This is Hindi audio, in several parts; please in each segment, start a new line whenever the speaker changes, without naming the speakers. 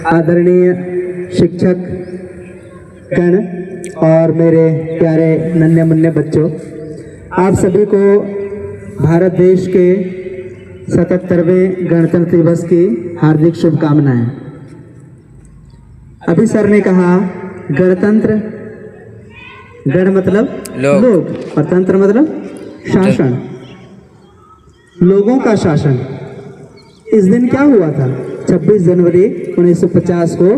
आदरणीय शिक्षक गण और मेरे प्यारे नन्हे मुन्ने बच्चों, आप सभी को भारत देश के 77वें गणतंत्र दिवस की हार्दिक शुभकामनाएं। अभी सर ने कहा गणतंत्र, गण मतलब लोग और तंत्र मतलब शासन, लोगों का शासन। इस दिन क्या हुआ था? 26 जनवरी 1950 को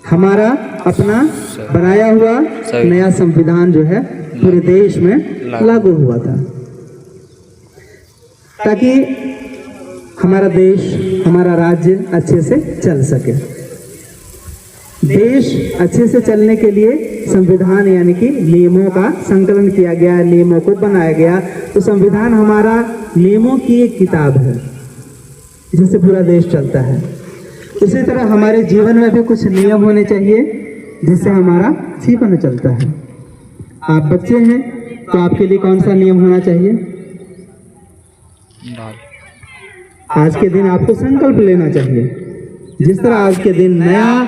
हमारा अपना बनाया हुआ नया संविधान जो है पूरे देश में लागू हुआ था, ताकि हमारा देश, हमारा राज्य अच्छे से चल सके। देश अच्छे से चलने के लिए संविधान यानी कि नियमों का संकलन किया गया, नियमों को बनाया गया। तो संविधान हमारा नियमों की एक किताब है जिससे पूरा देश चलता है। उसी तरह हमारे जीवन में भी कुछ नियम होने चाहिए जिससे हमारा जीवन चलता है। आप बच्चे हैं तो आपके लिए कौन सा नियम होना चाहिए? आज के दिन आपको संकल्प लेना चाहिए। जिस तरह आज के दिन नया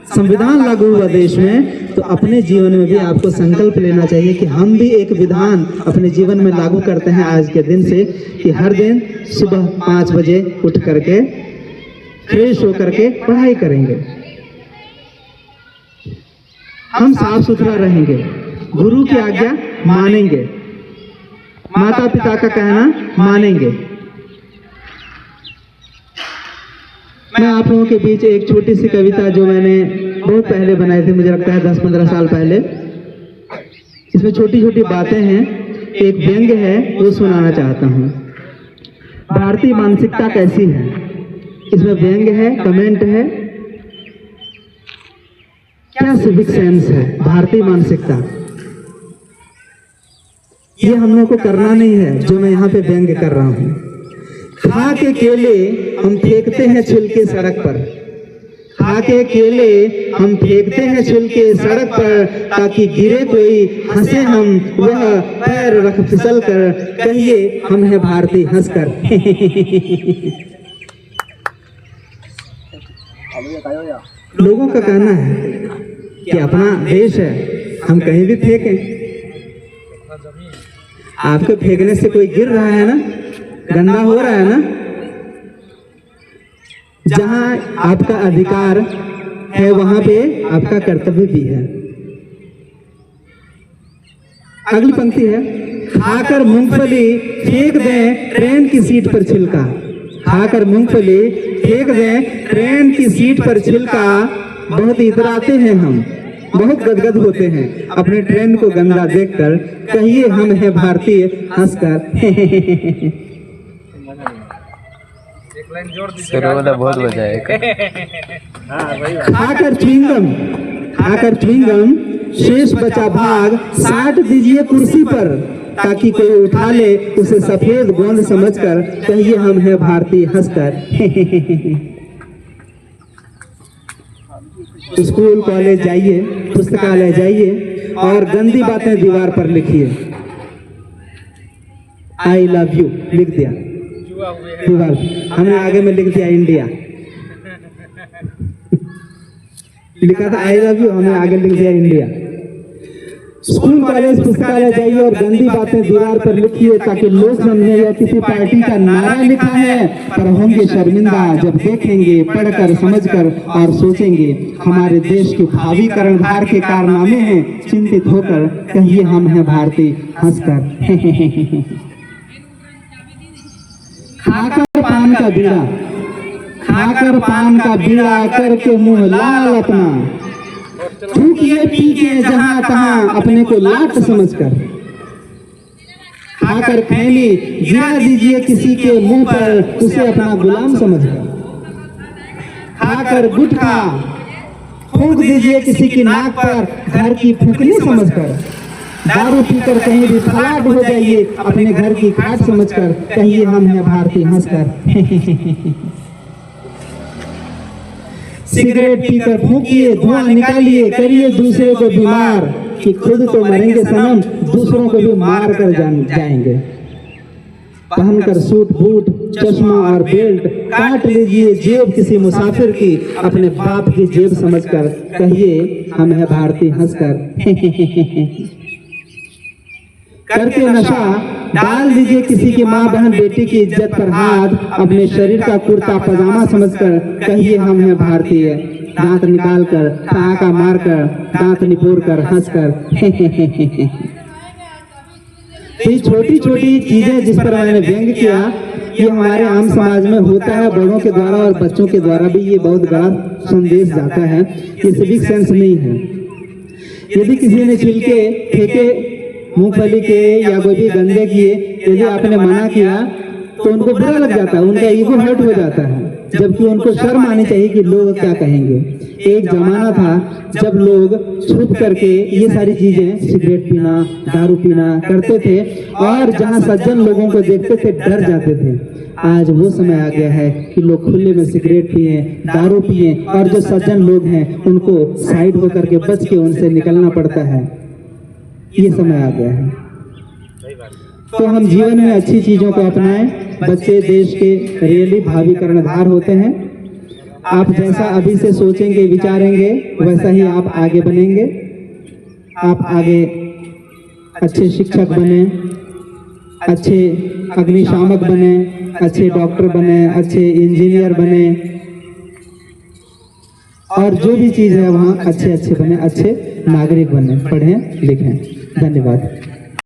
संविधान लागू हुआ देश में, तो अपने जीवन में भी आपको संकल्प लेना चाहिए कि हम भी एक विधान अपने जीवन में लागू करते हैं आज के दिन से, कि हर दिन सुबह 5 बजे उठ करके फ्रेश होकर के पढ़ाई करेंगे, हम साफ सुथरा रहेंगे, गुरु की आज्ञा मानेंगे, माता पिता का कहना मानेंगे। मैं आप लोगों के बीच एक छोटी सी कविता जो मैंने बहुत पहले बनाई थी, मुझे लगता है 10-15 साल पहले, इसमें छोटी छोटी बातें हैं, एक व्यंग्य है, वो सुनाना चाहता हूँ। भारतीय मानसिकता कैसी है, इसमें व्यंग्य है, कमेंट है, क्या सिविक सेंस है भारतीय मानसिकता। ये हम लोग को करना नहीं है जो मैं यहाँ पे व्यंग्य कर रहा हूँ। खा के केले हम फेंकते हैं छिलके सड़क पर, खा के केले हम फेंकते हैं छिलके सड़क पर, ताकि गिरे कोई हंसे हम वह पैर रख फिसल कर, कहिए हम है भारतीय हंसकर। लोगों का कहना है कि अपना देश है, हम कहीं भी फेंकें। आपके फेंकने से कोई गिर रहा है ना, गंदा हो रहा है ना। जहां आपका अधिकार है वहां पे आपका कर्तव्य भी है। अगली पंक्ति है, खाकर मूंगफली फेंक दें ट्रेन की सीट पर छिलका, खाकर मूंगफली फेंक दें ट्रेन की सीट पर छिलका, बहुत इतराते हैं हम, बहुत गदगद होते हैं अपने ट्रेन को गंदा देखकर, कहिए हम हैं भारतीय हंसकर।
बहुत मजा है।
खाकर च्युइंगम, खाकर च्युइंगम शेष बचा भाग साट दीजिए कुर्सी पर, ताकि कोई उठा ले उसे सफेद गोंद समझकर, कहिए हम हैं भारतीय हंसकर। स्कूल कॉलेज जाइए, पुस्तकालय जाइए और गंदी बातें दीवार पर लिखिए। आई लव यू लिख दिया दीवार, हमने आगे में लिख दिया इंडिया। लिखा था आई लव यू, हमने आगे लिख दिया इंडिया। स्कूल कॉलेज पुस्तकालय जाइए और गंदी बातें दीवार पर लिखिए, ताकि लोग समझे यह किसी पार्टी का नारा लिखा है, पर होंगे शर्मिंदा जब देखेंगे, पढ़कर समझकर और सोचेंगे हमारे देश के भावी कर्णधार के कारनामे हैं, चिंतित होकर कहिए हम हैं भारतीय हंसकर। खाकर पान का बीड़ा, खाकर पान का बीड़ा करके मुंह लाल अपना, थूकिए पीके जहां तहां अपने को लाट समझकर, खाकर खैनी गिरा दीजिए किसी के मुंह पर, उसे अपना गुलाम समझकर, खाकर गुटखा फूंक दीजिए किसी की नाक पर, घर की फूकनी समझकर, दारू पीकर कहीं भी फलाट हो जाइए अपने घर की खाट समझकर, कहिए हम हैं भारतीय हंसकर। सिगरेट पीकर फूंकिए, धुआं निकालिए, करिए दूसरे को बीमार, कि खुद तो मरेंगे सनम, दूसरों को भी मार कर जाएंगे। पहनकर सूट बूट चश्मा और बेल्ट, काट लीजिए जेब किसी मुसाफिर की, अपने बाप की जेब समझकर कहिए हम है भारतीय हंसकर। करके नशा डाल दीजिए किसी की माँ बहन बेटी की इज्जत पर हाथ, अपने शरीर का कुर्ता पजामा समझकर कहिए हम है भारतीय। दांत निकाल कर ठहाका मार कर दांत निपोर कर हंसकर। तो ये छोटी छोटी चीजें जिस पर मैंने व्यंग किया, ये हमारे आम समाज में होता है, बड़ों के द्वारा और बच्चों के द्वारा भी ये बहुत बड़ा संदेश जाता है। ये सिविक सेंस नहीं है। यदि किसी ने छिलके फेंके मूंगफली के या कोई भी गंदे किए, यदि आपने मना किया तो उनको बुरा लग जाता है, उनका ईगो हर्ट हो जाता है, जबकि उनको शर्म आनी चाहिए कि लोग क्या कहेंगे। एक जमाना था जब लोग छुप करके ये सारी चीजें सिगरेट पीना दारू पीना करते थे, और जहां सज्जन लोगों को देखते थे डर जाते थे। आज वो समय आ गया है कि लोग खुले में सिगरेट पिए दारू पिए, और जो सज्जन लोग हैं उनको साइड होकर के बच के उनसे निकलना पड़ता है। ये समय आ गया है। तो हम जीवन में अच्छी चीजों को अपनाएं। बच्चे देश के रियली भावी कर्णधार होते हैं। आप जैसा अभी से सोचेंगे विचारेंगे वैसा ही आप आगे बनेंगे। आप आगे अच्छे शिक्षक बने, अच्छे अग्निशामक बने, अच्छे डॉक्टर बने, अच्छे इंजीनियर बने, और जो भी चीज है वहाँ अच्छे बने, अच्छे नागरिक बने, पढ़ें लिखें। धन्यवाद।